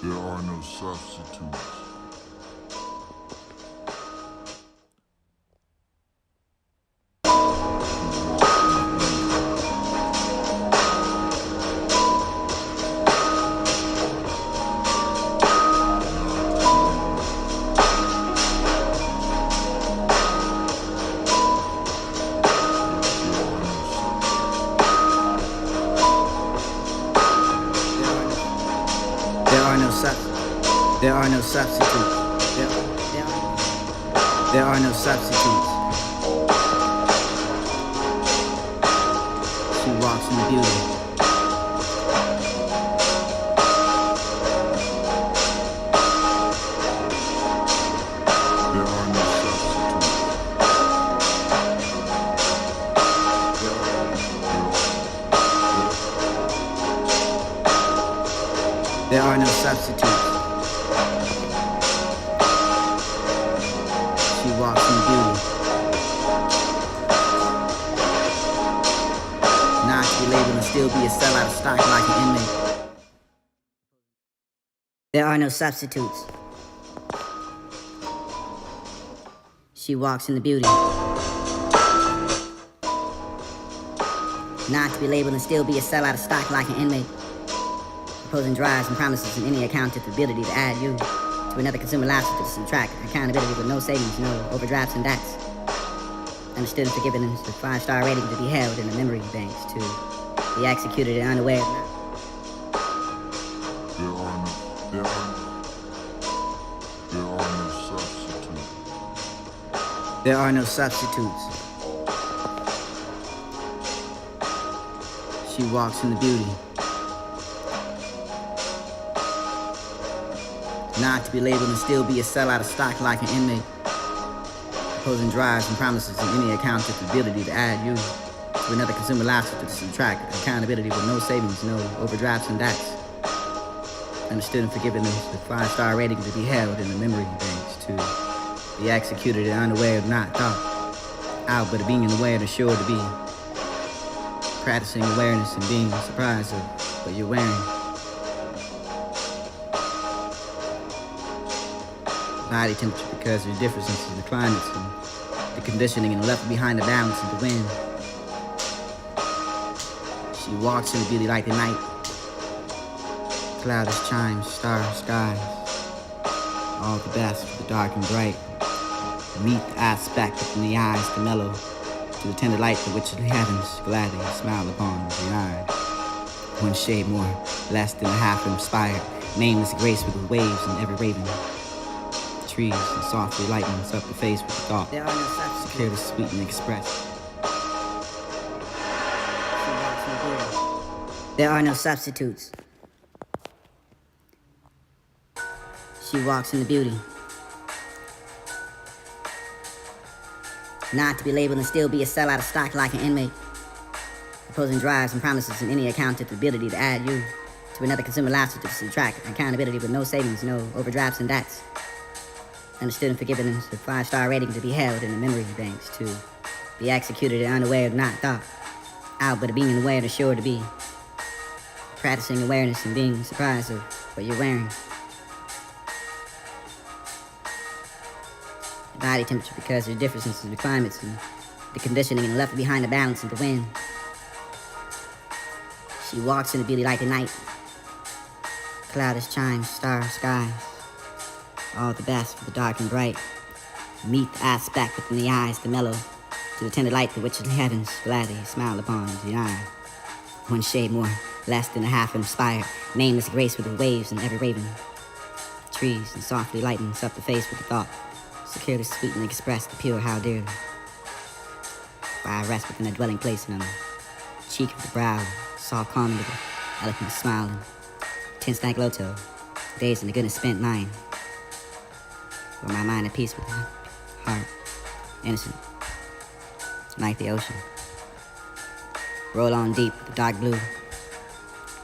There are no substitutes. There are no substitutes. There are no substitutes. She walks in the beauty. There are no substitutes. There are no substitutes. She walks in beauty. Not to be labeled and still be a sellout of stock like an inmate. There are no substitutes. She walks in the beauty. Not to be labeled and still be a sellout of stock like an inmate. Proposing drives and promises in any account of the ability to add you to another consumer lifestyle to subtract accountability with no savings, no overdrafts and debts. Understood and forgiven and with 5-star rating to be held in the memory banks to be executed and unaware. There are no substitutes. There are no substitutes. She walks in the beauty. Not to be labeled and still be a sellout of stock like an inmate. Proposing drives and promises in any account of the ability to add you to another consumer lifestyle to subtract accountability with no savings, no overdrafts and debts. Understood and forgiven with 5-star rating to be held in the memory banks to be executed and unaware of not thought out, but being aware and assured to be practicing awareness and being surprised of what you're wearing. Body temperature because there's differences in the climates and the conditioning and left behind the balance of the wind. She walks in the beauty like the night. Cloudless chimes, stars, skies. All the best for the dark and bright. Meet the aspect within the eyes, the mellow, to the tender light to which the heavens gladly smile upon the eye. One shade more, less than a half inspired, nameless grace with the waves and every raven. Trees and softly lightens up the face with the thought. There are no substitutes. Secure to sweet and express. There are no substitutes. She walks in the beauty. Not to be labeled and still be a sellout of stock like an inmate. Proposing drives and promises in any account of the ability to add you to another consumer lifestyle to subtract accountability with no savings, no overdrafts and debts. Understood and forgiven and with 5-star rating to be held in the memory banks to be executed and unaware of not thought out, but being aware and assured to be practicing awareness and being surprised of what you're wearing. Body temperature because there's differences in the climates and the conditioning and left behind the balance of the wind. She walks in the beauty like the night. Cloudless chimes, stars, skies. All the best for the dark and bright. Meet the aspect within the eyes, the mellow, to the tender light to which the heavens gladly smile upon the eye. One shade more, less than a half inspired, nameless grace with the waves and every raven. Trees and softly lightens up the face with the thought. Secure to sweet and express the pure how dearly. Why I rest within a dwelling place and on the cheek of the brow, saw calm with the eloquent smiling. Tense like Loto, days in the goodness spent lying. With my mind at peace with my heart, innocent, like the ocean. Roll on deep, the dark blue.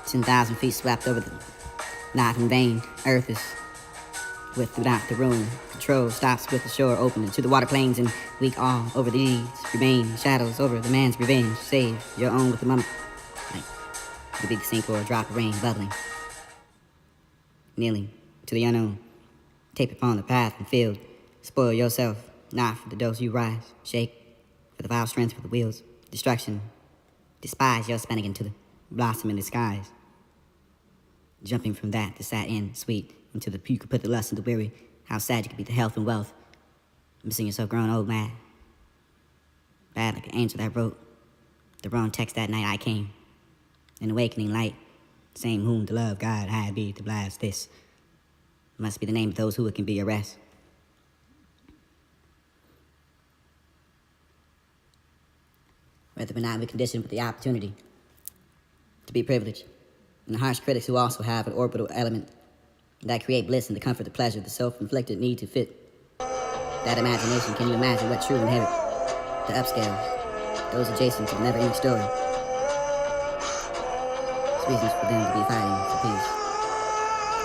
10,000 feet swept over the not in vain. Earth is with throughout the ruin. Control stops with the shore open to the water plains and weak all over the deeds. Remain shadows over the man's revenge. Save your own with the moment. Like the big sink or a drop of rain bubbling. kneeling to the unknown. Tape upon the path and field. Spoil yourself, not for the dose you rise. Shake for the vile strength of the wheels. Destruction. Despise your spanning into the blossom in the skies. Jumping from that to sat in, sweet, into the you could put the lust and the weary. How sad you could be the health and wealth. Missing yourself grown old mad. Bad like an angel that wrote the wrong text that night I came. An awakening light, same whom the love God had be to blast this. Must be the name of those who it can be your rest. Whether or not we're conditioned with the opportunity to be privileged, and the harsh critics who also have an orbital element that create bliss and the comfort, the pleasure, the self-inflicted need to fit that imagination. Can you imagine what true inherit the upscale, those adjacent to the never-ending story? It's reasons for them to be fighting for peace,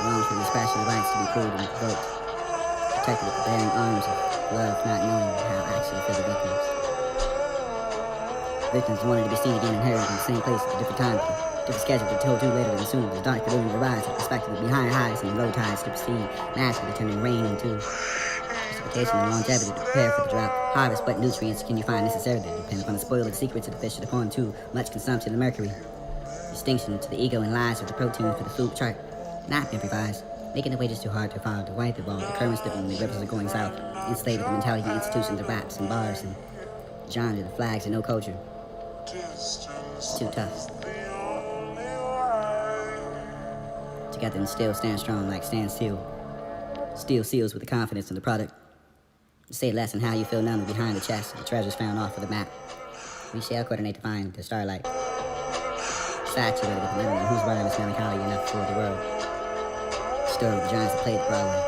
wrongs for the expression of rights to be proved and provoked, protected with the bearing arms of love, not knowing how actually feel the victims. Victims wanted to be seen again and heard in the same place at a different time, different schedule to told you later than sooner. The dark, the living, the rise, respectively behind highs and low tides to proceed, naturally turning rain into precipitation and longevity to prepare for the drought. Harvest, what nutrients can you find necessary to depend upon the spoil of the secrets of the fish, upon too much consumption of mercury. Distinction to the ego and lies of the protein for the food chart, not improvised, making the wages too hard to follow, to wipe the ball, the currents dipping, the rivers are going south, enslaved with the mentality of the institutions, the raps and bars and genre, the flags and no culture. It's too tough. Together and still stand strong like stand still. Steel seals with the confidence in the product. Say less in how you feel numbly behind the chest, the treasures found off of the map. We shall coordinate to find the starlight. Saturated with the memory whose rhyme is melancholy enough for the world. Story of the giants that played Broadway.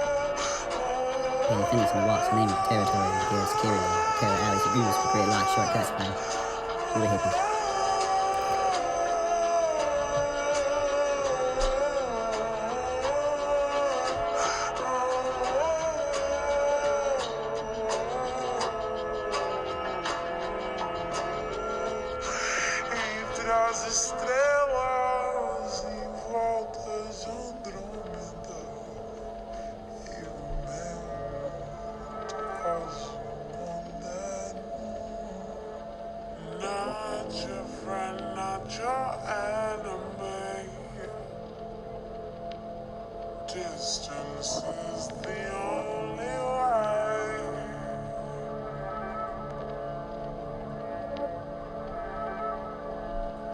Paying finish in the walks, naming the territory, the gear security, the terror alleys, agreements for gridlock shortcuts by we were hippies. Entre as estrelas em volta de Andrômeda e o meu caso moderno. Not your friend, not your enemy. Distance is the only way.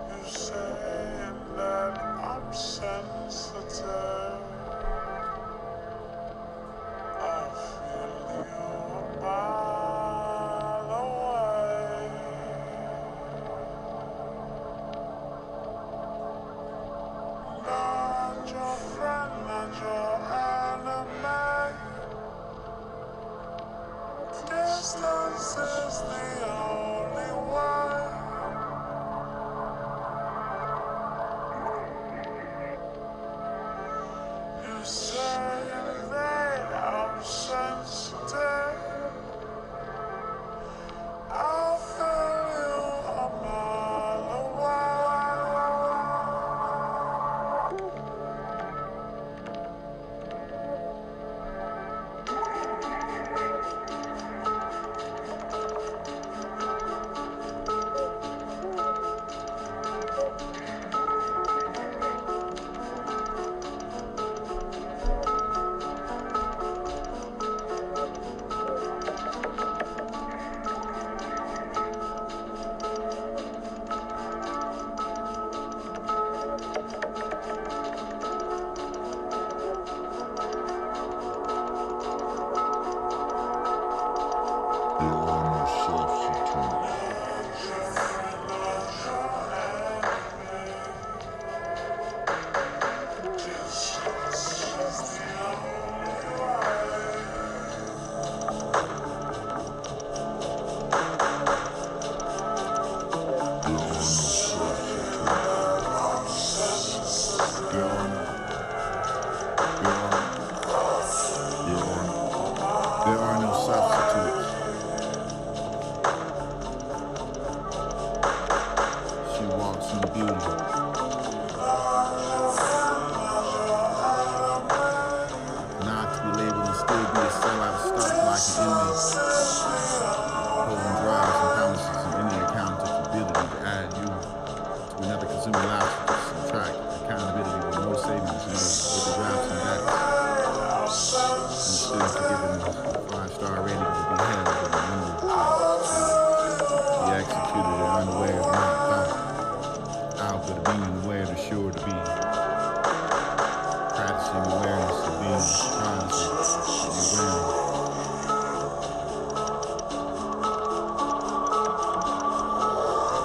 You're saying that I'm sensitive. I feel you a mile away. Not your friend, not your enemy. Distance is the only way. You say that I'm sensitive. I feel you a mile There are no substitutes. There are no substitutes. She walks in beauty. Some allows you to subtract accountability with no savings, with the drafts and backs. And the students are given a 5-star rating to be held with a number to be executed and unaware of not thought. Out but being aware of the sure to be. Practicing awareness of being conscious of your realm.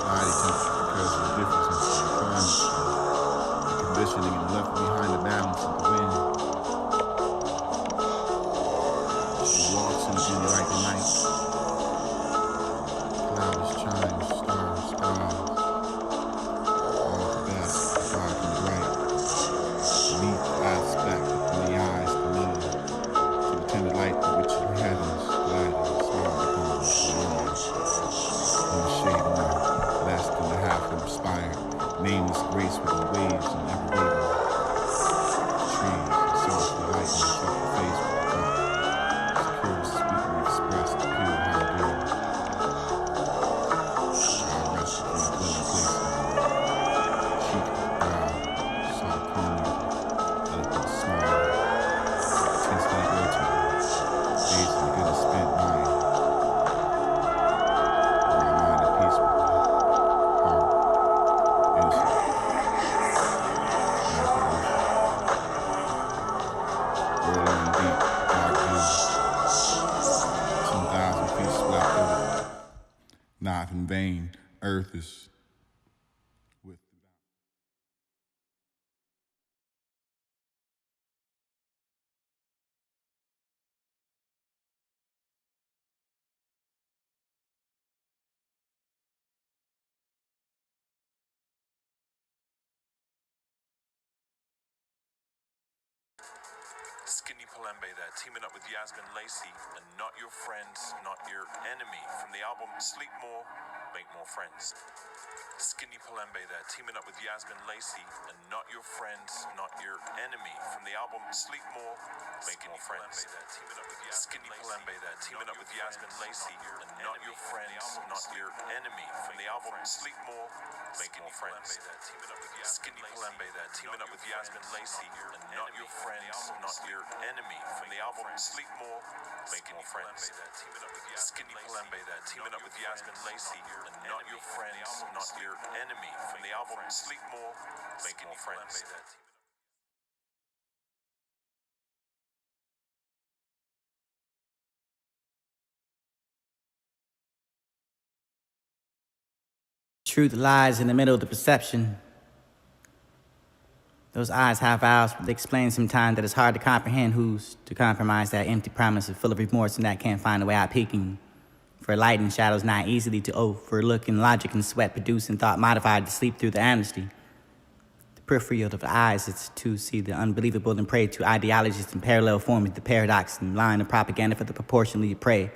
Body temperature because of the differences in the climate. The conditioning and left behind the balance of the wind. She walks in the light of night. Clouds, chimes, stars, skies. All the best, dark and bright. Neat aspect from the eyes, the middle, to the tender light to which your heavens glide and smile upon the world. In the shade more, less than the half inspired, nameless grace with the waves and ever waiting. Trees, softly light and soft face with the thought. Secure, sweetly expressed, pure, how dear. I rest in the dwelling place of cheek, brow, soft corner, eloquent smile, tense like rotating, days of good and spent mind. My mind at peace with heart, innocent, rolling deep, dark blue, 10,000 feet swept over. Not in vain, earth is with the Skinny Palembe there, teaming up with Yasmin Lacey and Not Your Friends, Not Your Enemy from the album Sleep More, Make More Friends. Skinny Palembe there, teaming up with Yasmin Lacey and Not Your Friends, Not Your Enemy from the album Sleep More, Make More Friends. Skinny Palembe there, teaming up with Yasmin Lacey and Not Your Friends, Not Your Enemy from the album Sleep More, Make More Friends. Skinny Palembe there, teaming up with Yasmin Lacey and Not Your Friends, Not Your Enemy from the album Sleep More, Make More Friends. Skinny Palembe there, teaming up with Yasmin Lacey and Not Your Friends, Not Your Enemy from the album Sleep More, Make More Friends. Truth lies in the middle of the perception. Those eyes have vows, but they explain sometimes that it's hard to comprehend who's to compromise that empty promise of full of remorse and that can't find a way out peeking. For light and shadows not easily to overlook, and logic and sweat produced and thought modified to sleep through the amnesty. The periphery of the eyes is to see the unbelievable and pray to ideologies and parallel forms, the paradox and line of propaganda for the proportionally you pray.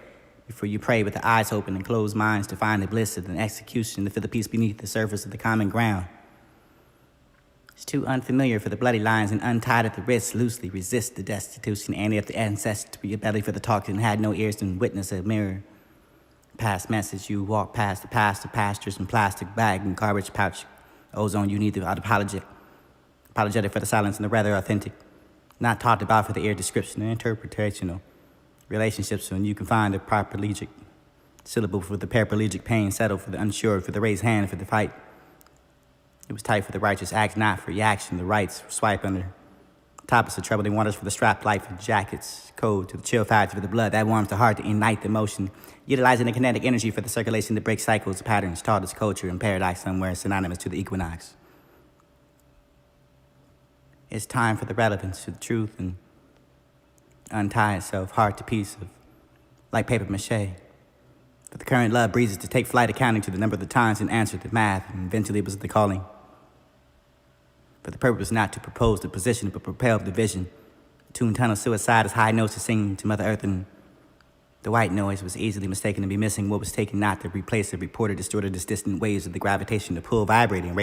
Before you pray with the eyes open and closed minds to find the bliss of an execution, to feel the peace beneath the surface of the common ground. It's too unfamiliar for the bloody lines and untied at the wrists, loosely resist the destitution and if the ancestors to your belly for the talk and had no ears and witness a mirror. Past message, you walk past the pastures and plastic bag and garbage pouch. Ozone, you need the apologetic for the silence and the rather authentic. Not talked about for the ear description and interpretational relationships when you can find a paraplegic syllable for the paraplegic pain, settle for the unsure, for the raised hand, for the fight. It was tight for the righteous act, not for reaction. The rights swipe under topics of troubling waters for the strapped life and jackets, code to the chill factor for the blood that warms the heart to ignite the motion, utilizing the kinetic energy for the circulation to break cycles, patterns, taught as culture and paradox somewhere synonymous to the equinox. It's time for the relevance to the truth and untie itself, heart to piece of like paper mache. But the current love breezes to take flight, accounting to the number of the times and answer the math, and eventually it was the calling. But the purpose was not to propose the position, but propel the vision. Tune tunnel suicide as high notes to sing to Mother Earth, and the white noise was easily mistaken to be missing what was taken not to replace the reporter distorted as distant waves of the gravitation to pull, vibrating,